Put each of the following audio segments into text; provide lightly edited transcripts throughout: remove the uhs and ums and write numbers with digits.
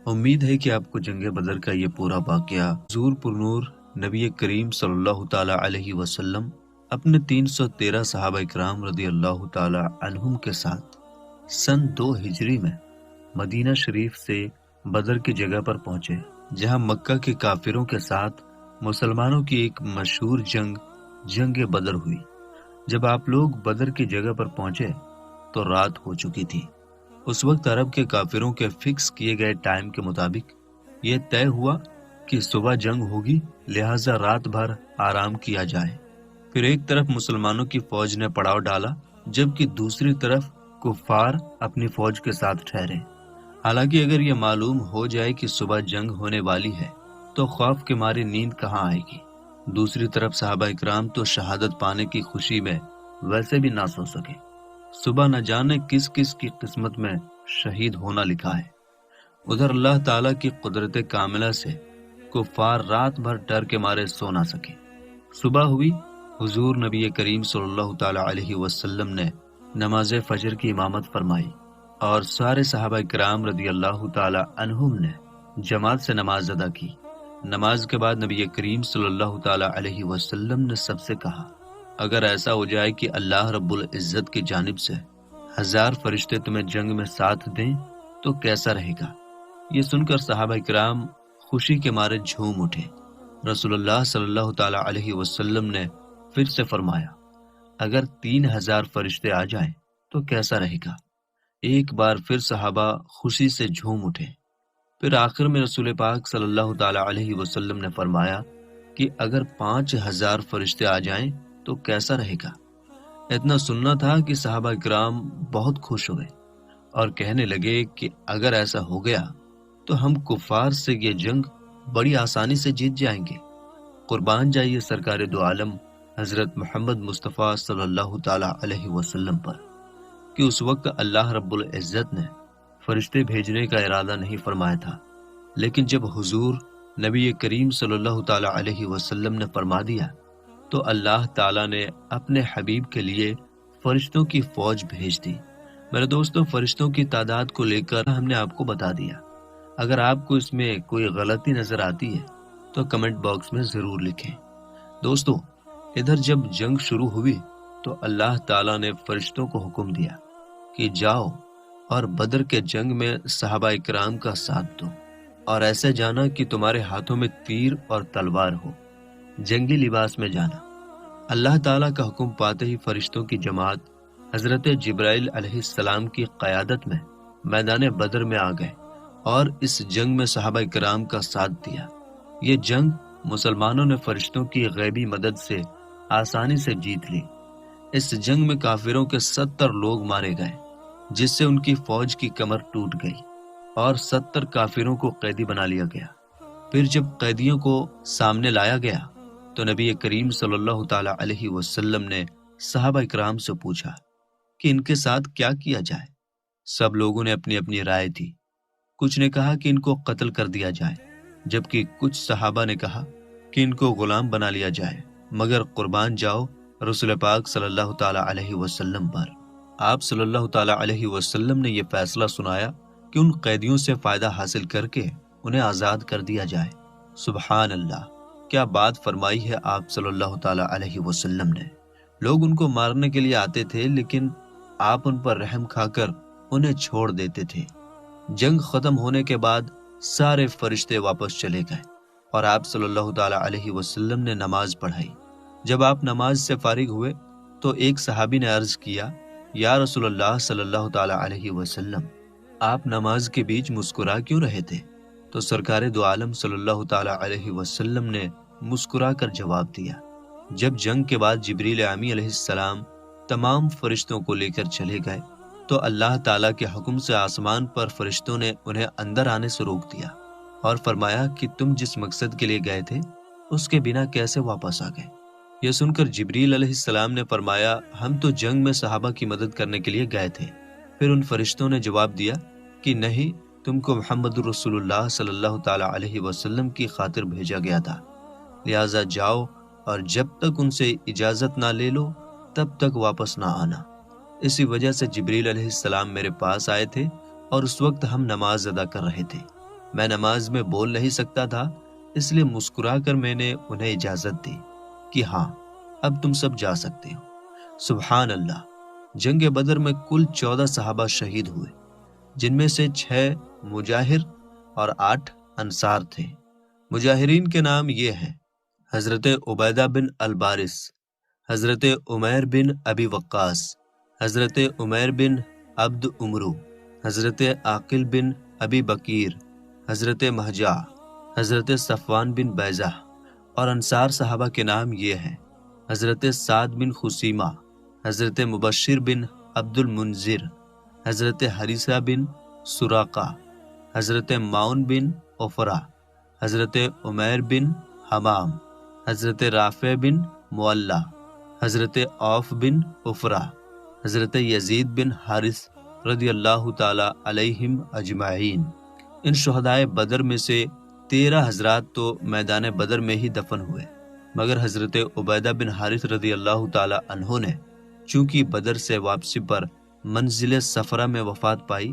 امید ہے کہ آپ کو جنگ بدر کا یہ پورا واقعہ حضور پرنور نبی کریم صلی اللہ تعالی علیہ وسلم اپنے 313 صحابہ اکرام رضی اللہ تعالی عنہم کے ساتھ سن 2 ہجری میں مدینہ شریف سے بدر کی جگہ پر پہنچے، جہاں مکہ کے کافروں کے ساتھ مسلمانوں کی ایک مشہور جنگ بدر ہوئی۔ جب آپ لوگ بدر کی جگہ پر پہنچے تو رات ہو چکی تھی۔ اس وقت عرب کے کافروں کے فکس کیے گئے ٹائم کے مطابق یہ طے ہوا کہ صبح جنگ ہوگی، لہٰذا رات بھر آرام کیا جائے۔ پھر ایک طرف مسلمانوں کی فوج نے پڑاؤ ڈالا، جبکہ دوسری طرف کفار اپنی فوج کے ساتھ ٹھہرے۔ حالانکہ اگر یہ معلوم ہو جائے کہ صبح جنگ ہونے والی ہے تو خوف کے مارے نیند کہاں آئے گی۔ دوسری طرف صحابہ اکرام تو شہادت پانے کی خوشی میں ویسے بھی نہ سو سکے۔ صبح نہ جانے کس کس کی قسمت میں شہید ہونا لکھا ہے۔ ادھر اللہ تعالیٰ کی قدرت کاملہ سے کفار رات بھر ڈر کے مارے سو نہ سکے۔ صبح ہوئی، حضور نبی کریم صلی اللہ تعالی علیہ وسلم نے نماز فجر کی امامت فرمائی اور سارے صحابہ کرام رضی اللہ تعالی عنہم نے جماعت سے نماز ادا کی۔ نماز کے بعد نبی کریم صلی اللہ تعالی علیہ وسلم نے سب سے کہا، اگر ایسا ہو جائے کہ اللہ رب العزت کی جانب سے 1000 فرشتے تمہیں جنگ میں ساتھ دیں تو کیسا رہے گا؟ یہ سن کر صحابہ کرام خوشی کے مارے جھوم اٹھے۔ رسول اللہ صلی اللہ تعالی علیہ وسلم نے پھر سے فرمایا، اگر 3000 فرشتے آ جائیں تو کیسا رہے گا؟ ایک بار پھر صحابہ خوشی سے جھوم اٹھے۔ پھر آخر میں رسول پاک صلی اللہ تعالی علیہ وسلم نے فرمایا کہ اگر 5000 فرشتے آ جائیں تو کیسا رہے گا؟ اتنا سننا تھا کہ صحابہ کرام بہت خوش ہوئے اور کہنے لگے کہ اگر ایسا ہو گیا تو ہم کفار سے یہ جنگ بڑی آسانی سے جیت جائیں گے۔ قربان جائیے سرکار دو عالم حضرت محمد مصطفیٰ صلی اللہ تعالی علیہ وسلم پر کہ اس وقت اللہ رب العزت نے فرشتے بھیجنے کا ارادہ نہیں فرمایا تھا، لیکن جب حضور نبی کریم صلی اللہ تعالی علیہ وسلم نے فرما دیا تو اللہ تعالیٰ نے اپنے حبیب کے لیے فرشتوں کی فوج بھیج دی۔ میرے دوستوں، فرشتوں کی تعداد کو لے کر ہم نے آپ کو بتا دیا۔ اگر آپ کو اس میں کوئی غلطی نظر آتی ہے تو کمنٹ باکس میں ضرور لکھیں۔ دوستو، ادھر جب جنگ شروع ہوئی تو اللہ تعالیٰ نے فرشتوں کو حکم دیا کہ جاؤ اور بدر کے جنگ میں صحابہ اکرام کا ساتھ دو، اور ایسے جانا کہ تمہارے ہاتھوں میں تیر اور تلوار ہو، جنگی لباس میں جانا۔ اللہ تعالیٰ کا حکم پاتے ہی فرشتوں کی جماعت حضرت جبرائیل علیہ السلام کی قیادت میں میدان بدر میں آ گئے اور اس جنگ میں صحابہ کرام کا ساتھ دیا۔ یہ جنگ مسلمانوں نے فرشتوں کی غیبی مدد سے آسانی سے جیت لی۔ اس جنگ میں کافروں کے 70 لوگ مارے گئے، جس سے ان کی فوج کی کمر ٹوٹ گئی اور 70 کافروں کو قیدی بنا لیا گیا۔ پھر جب قیدیوں کو سامنے لایا گیا تو نبی کریم صلی اللہ تعالی علیہ وسلم نے صحابہ اکرام سے پوچھا کہ ان کے ساتھ کیا کیا جائے۔ سب لوگوں نے اپنی اپنی رائے دی۔ کچھ نے کہا کہ ان کو قتل کر دیا جائے، جبکہ کچھ صحابہ نے کہا کہ ان کو غلام بنا لیا جائے، مگر قربان جاؤ رسول پاک صلی اللہ تعالی علیہ وسلم پر۔ آپ صلی اللہ تعالی علیہ وسلم نے یہ فیصلہ سنایا کہ ان قیدیوں سے فائدہ حاصل کر کے انہیں آزاد کر دیا جائے۔ سبحان اللہ، کیا بات فرمائی ہے آپ صلی اللہ تعالی علیہ وسلم نے۔ لوگ ان کو مارنے کے لیے آتے تھے، لیکن آپ ان پر رحم کھا کر انہیں چھوڑ دیتے تھے۔ جنگ ختم ہونے کے بعد سارے فرشتے واپس چلے گئے اور آپ صلی اللہ تعالی علیہ وسلم نے نماز پڑھائی۔ جب آپ نماز سے فارغ ہوئے تو ایک صحابی نے عرض کیا، یا رسول اللہ صلی اللہ تعالی علیہ وسلم، آپ نماز کے بیچ مسکرا کیوں رہے تھے؟ تو سرکار دو عالم صلی اللہ تعالی علیہ وسلم نے مسکرا کر جواب دیا، جب جنگ کے بعد جبریل امی علیہ السلام تمام فرشتوں کو لے کر چلے گئے تو اللہ تعالیٰ کے حکم سے آسمان پر فرشتوں نے انہیں اندر آنے سے روک دیا اور فرمایا کہ تم جس مقصد کے لیے گئے تھے اس کے بنا کیسے واپس آ گئے؟ یہ سن کر جبریل علیہ السلام نے فرمایا، ہم تو جنگ میں صحابہ کی مدد کرنے کے لیے گئے تھے۔ پھر ان فرشتوں نے جواب دیا کہ نہیں، تم کو محمد رسول اللہ صلی اللہ تعالی علیہ وسلم کی خاطر بھیجا گیا تھا، لہٰذا جاؤ اور جب تک ان سے اجازت نہ لے لو تب تک واپس نہ آنا۔ اسی وجہ سے جبریل علیہ السلام میرے پاس آئے تھے اور اس وقت ہم نماز ادا کر رہے تھے۔ میں نماز میں بول نہیں سکتا تھا، اس لیے مسکرا کر میں نے انہیں اجازت دی کہ ہاں اب تم سب جا سکتے ہو۔ سبحان اللہ! جنگ بدر میں کل 14 صحابہ شہید ہوئے، جن میں سے 6 مجاہر اور 8 انصار تھے۔ مجاہرین کے نام یہ ہیں: حضرت عبیدہ بن البارث، حضرت عمیر بن ابی وقاص، حضرت عمیر بن عبد عمرو، حضرت عاقل بن ابی بکیر، حضرت مہجع، حضرت صفوان بن بیضہ۔ اور انصار صحابہ کے نام یہ ہیں: حضرت سعد بن خثیمہ، حضرت مبشر بن عبد المنذر، حضرت حریثہ بن سراقہ، حضرت معون بن عفرہ، حضرت عمیر بن حمام، حضرت رافع بن معلہ، حضرت عوف بن عفرہ، حضرت یزید بن حارث رضی اللہ تعالی علیہم اجمعین۔ ان شہدائے بدر میں سے 13 حضرات تو میدان بدر میں ہی دفن ہوئے، مگر حضرت عبیدہ بن حارث رضی اللہ تعالی عنہ نے چونکہ بدر سے واپسی پر منزل صفرا میں وفات پائی،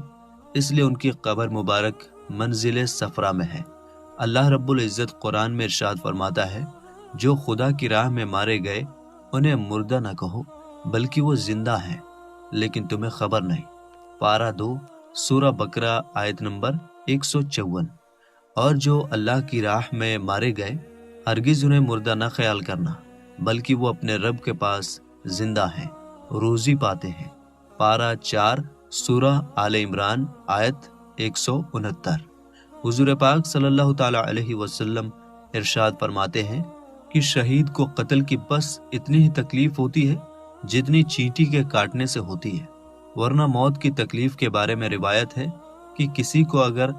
اس لیے ان کی قبر مبارک منزل صفرا میں ہے۔ اللہ رب العزت قرآن میں ارشاد فرماتا ہے: جو خدا کی راہ میں مارے گئے انہیں مردہ نہ کہو بلکہ وہ زندہ ہیں، لیکن تمہیں خبر نہیں۔ پارہ 2 سورہ بقرہ آیت نمبر 154۔ اور جو اللہ کی راہ میں مارے گئے ہرگز انہیں مردہ نہ خیال کرنا، بلکہ وہ اپنے رب کے پاس زندہ ہیں، روزی پاتے ہیں۔ پارہ 4 سورہ آل عمران آیت 169۔ حضور پاک صلی اللہ تعالی علیہ وسلم ارشاد فرماتے ہیں کہ شہید کو قتل کی بس اتنی ہی تکلیف ہوتی ہے جتنی چینٹی کے کاٹنے سے ہوتی ہے، ورنہ موت کی تکلیف کے بارے میں روایت ہے کہ کسی کو اگر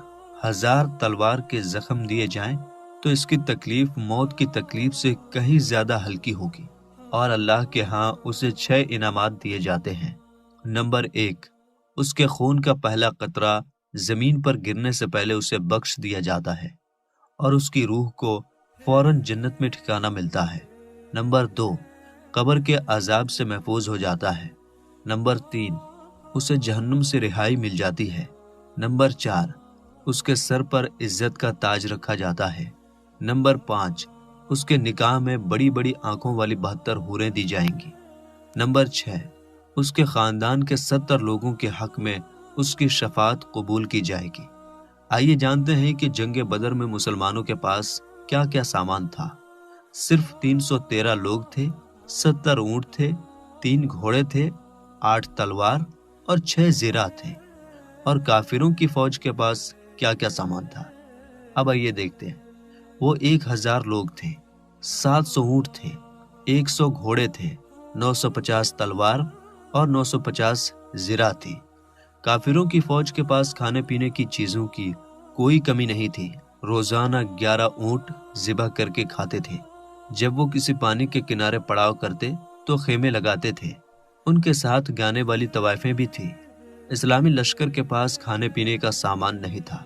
1000 تلوار کے زخم دیے جائیں تو اس کی تکلیف موت کی تکلیف سے کہیں زیادہ ہلکی ہوگی، اور اللہ کے ہاں اسے 6 انعامات دیے جاتے ہیں۔ نمبر 1، اس کے خون کا پہلا قطرہ زمین پر گرنے سے پہلے اسے بخش دیا جاتا ہے اور اس کی روح کو فوراً جنت میں ٹھکانہ ملتا ہے۔ نمبر 2، قبر کے عذاب سے محفوظ ہو جاتا ہے۔ نمبر 3، اسے جہنم سے رہائی مل جاتی ہے۔ نمبر 4، اس کے سر پر عزت کا تاج رکھا جاتا ہے۔ نمبر 5، اس کے نکاح میں بڑی بڑی آنکھوں والی 72 حوریں دی جائیں گی۔ نمبر 6، اس کے خاندان کے 70 لوگوں کے حق میں اس کی شفاعت قبول کی جائے گی۔ آئیے جانتے ہیں کہ جنگ بدر میں مسلمانوں کے پاس کیا کیا سامان تھا۔ صرف 313 لوگ تھے، 70 اونٹ تھے، 3 گھوڑے تھے، 8 تلوار اور 6 زیرہ تھے۔ اور کافروں کی فوج کے پاس کیا کیا سامان تھا، اب آئیے دیکھتے ہیں۔ وہ 1000 لوگ تھے، 700 اونٹ تھے، 100 گھوڑے تھے، 950 تلوار اور 950 زیرہ تھی۔ کافروں کی فوج کے پاس کھانے پینے کی چیزوں کی کوئی کمی نہیں تھی۔ روزانہ 11 اونٹ ذبح کر کے کھاتے تھے۔ جب وہ کسی پانی کے کنارے پڑاؤ کرتے تو خیمے لگاتے تھے۔ ان کے ساتھ گانے والی طوائفیں بھی تھیں۔ اسلامی لشکر کے پاس کھانے پینے کا سامان نہیں تھا،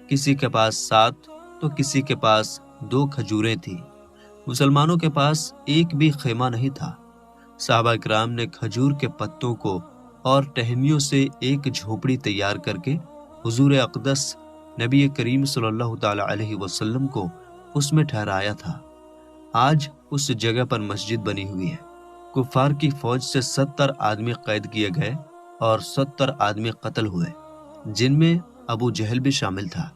کسی کے پاس 7 تو کسی کے پاس 2 کھجوریں تھیں۔ مسلمانوں کے پاس ایک بھی خیمہ نہیں تھا۔ صحابہ کرام نے کھجور کے پتوں کو اور ٹہنیوں سے ایک جھوپڑی تیار کر کے حضور اقدس نبی کریم صلی اللہ تعالی علیہ وسلم کو اس میں ٹھہرایا تھا۔ آج اس جگہ پر مسجد بنی ہوئی ہے۔ کفار کی فوج سے 70 آدمی قید کیے گئے اور 70 آدمی قتل ہوئے، جن میں ابو جہل بھی شامل تھا۔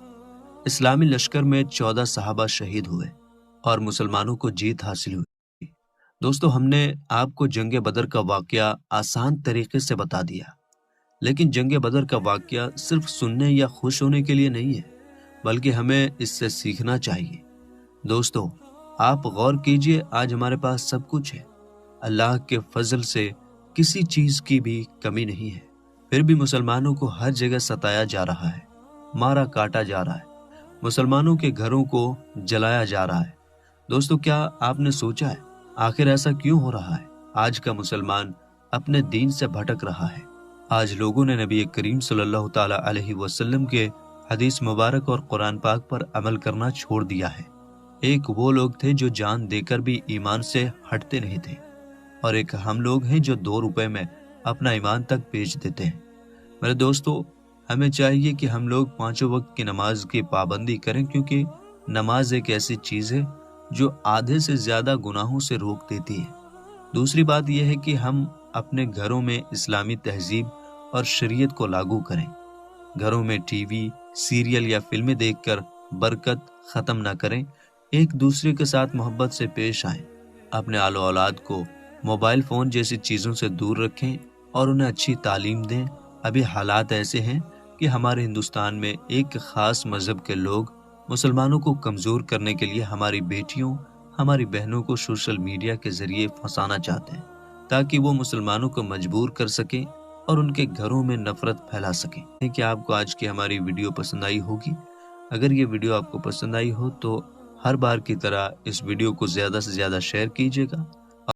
اسلامی لشکر میں 14 صحابہ شہید ہوئے اور مسلمانوں کو جیت حاصل ہوئی۔ دوستو، ہم نے آپ کو جنگ بدر کا واقعہ آسان طریقے سے بتا دیا، لیکن جنگ بدر کا واقعہ صرف سننے یا خوش ہونے کے لیے نہیں ہے، بلکہ ہمیں اس سے سیکھنا چاہیے۔ دوستو، آپ غور کیجئے، آج ہمارے پاس سب کچھ ہے، اللہ کے فضل سے کسی چیز کی بھی کمی نہیں ہے، پھر بھی مسلمانوں کو ہر جگہ ستایا جا رہا ہے، مارا کاٹا جا رہا ہے، مسلمانوں کے گھروں کو جلایا جا رہا ہے۔ دوستو، کیا آپ نے سوچا ہے آخر ایسا کیوں ہو رہا ہے؟ آج کا مسلمان اپنے دین سے بھٹک رہا ہے۔ آج لوگوں نے نبی کریم صلی اللہ تعالی علیہ وسلم کے حدیث مبارک اور قرآن پاک پر عمل کرنا چھوڑ دیا ہے۔ ایک وہ لوگ تھے جو جان دے کر بھی ایمان سے ہٹتے نہیں تھے، اور ایک ہم لوگ ہیں جو 2 روپے میں اپنا ایمان تک بیچ دیتے ہیں۔ میرے دوستو، ہمیں چاہیے کہ ہم لوگ پانچوں وقت کی نماز کی پابندی کریں، کیونکہ نماز ایک ایسی چیز ہے جو آدھے سے زیادہ گناہوں سے روک دیتی ہے۔ دوسری بات یہ ہے کہ ہم اپنے گھروں میں اسلامی تہذیب اور شریعت کو لاگو کریں۔ گھروں میں ٹی وی، سیریل یا فلمیں دیکھ کر برکت ختم نہ کریں، ایک دوسرے کے ساتھ محبت سے پیش آئیں۔ اپنے آل و اولاد کو موبائل فون جیسی چیزوں سے دور رکھیں اور انہیں اچھی تعلیم دیں۔ ابھی حالات ایسے ہیں کہ ہمارے ہندوستان میں ایک خاص مذہب کے لوگ مسلمانوں کو کمزور کرنے کے لیے ہماری بیٹیوں، ہماری بہنوں کو سوشل میڈیا کے ذریعے پھنسانا چاہتے ہیں، تاکہ وہ مسلمانوں کو مجبور کر سکیں اور ان کے گھروں میں نفرت پھیلا سکیں۔ کہ آپ کو آج کی ہماری ویڈیو پسند آئی ہوگی۔ اگر یہ ویڈیو آپ کو پسند آئی ہو تو ہر بار کی طرح اس ویڈیو کو زیادہ سے زیادہ شیئر کیجیے گا